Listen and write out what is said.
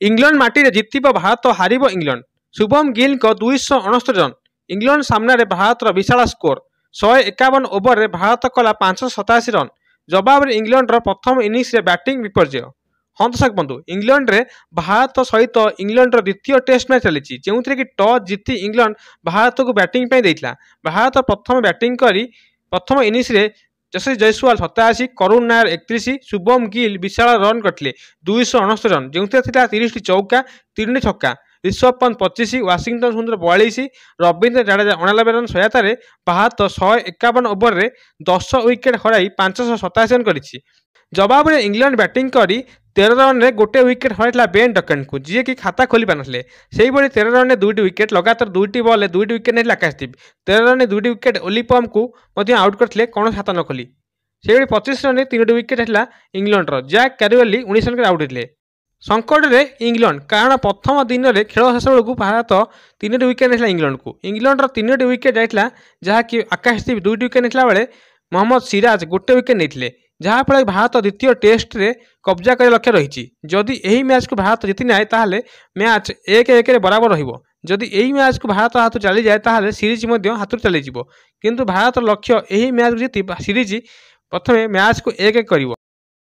England माटी रे जितिब भारत हारिब England. Shubman Gill 269 run. England सामने भारत विशाल स्कोर 151 ओवर रे भारत कला 587 रन। जवाब रे इंग्लैंड प्रथम इनिंग्स रे बैटिंग विपर्जय। हाँ दर्शक बंधु, इंग्लैंड रे भारत सहित इंग्लैंड द्वितीय टेस्ट मैच चली जो कि टॉस जीति इंग्लैंड भारत को बैटिंग देता। भारत प्रथम बैटिंग करी प्रथम इनिंग्स रे यशस्वी जयसवाल 87, करुण नायर 31, शुभम गिल विशाल रन करते 269 रन जो 30 चौका 3 छक्का। ऋषभ पंत 25, वाशिंगटन सुंदर 42, रवींद्र जाडेजा 89 रन सहायतार भारत 151 ओवर रे 10 विकेट हर 587 रन कर। जवाब में इंग्लैंड बैटिंग करी 13 रन रे गोटे विकेट हर बेन डकन को जी कि खाता खोली पारे। से 13 रन 2 विकेट लगातार 2 बॉल 2 विकेट नहीं आकाशदीप। 13 रन 2 विकेट ओलिपम को आउट करते कौन हाथ न खोली। से 25 रन 3 विकेट है इंग्लैंड जैक कैरिवली 19 रन आउट होते। संकट में इंग्लैंड कारण प्रथम दिन में खेल शेष बेलू भारत 3 विकेट नहीं इंग्लैंड को। इंग्लैंड 3 विकेट जाता जहाँकि आकाशदीप 2 विकेट नहीं बेले मोहम्मद सिराज गोटे विकेट नहीं जहाँफल भारत द्वितीय टेस्ट रे कब्जा कर लक्ष्य रही। जदि यही मैच को भारत जीति ना ताले मैच 1-1 बराबर रही। यही मैच को भारत हाथ चली जाए ताले सीरीज हाथ चली किंतु भारत लक्ष्य यही मैच जीति सीरीज प्रथम मैच को 1-1 कर।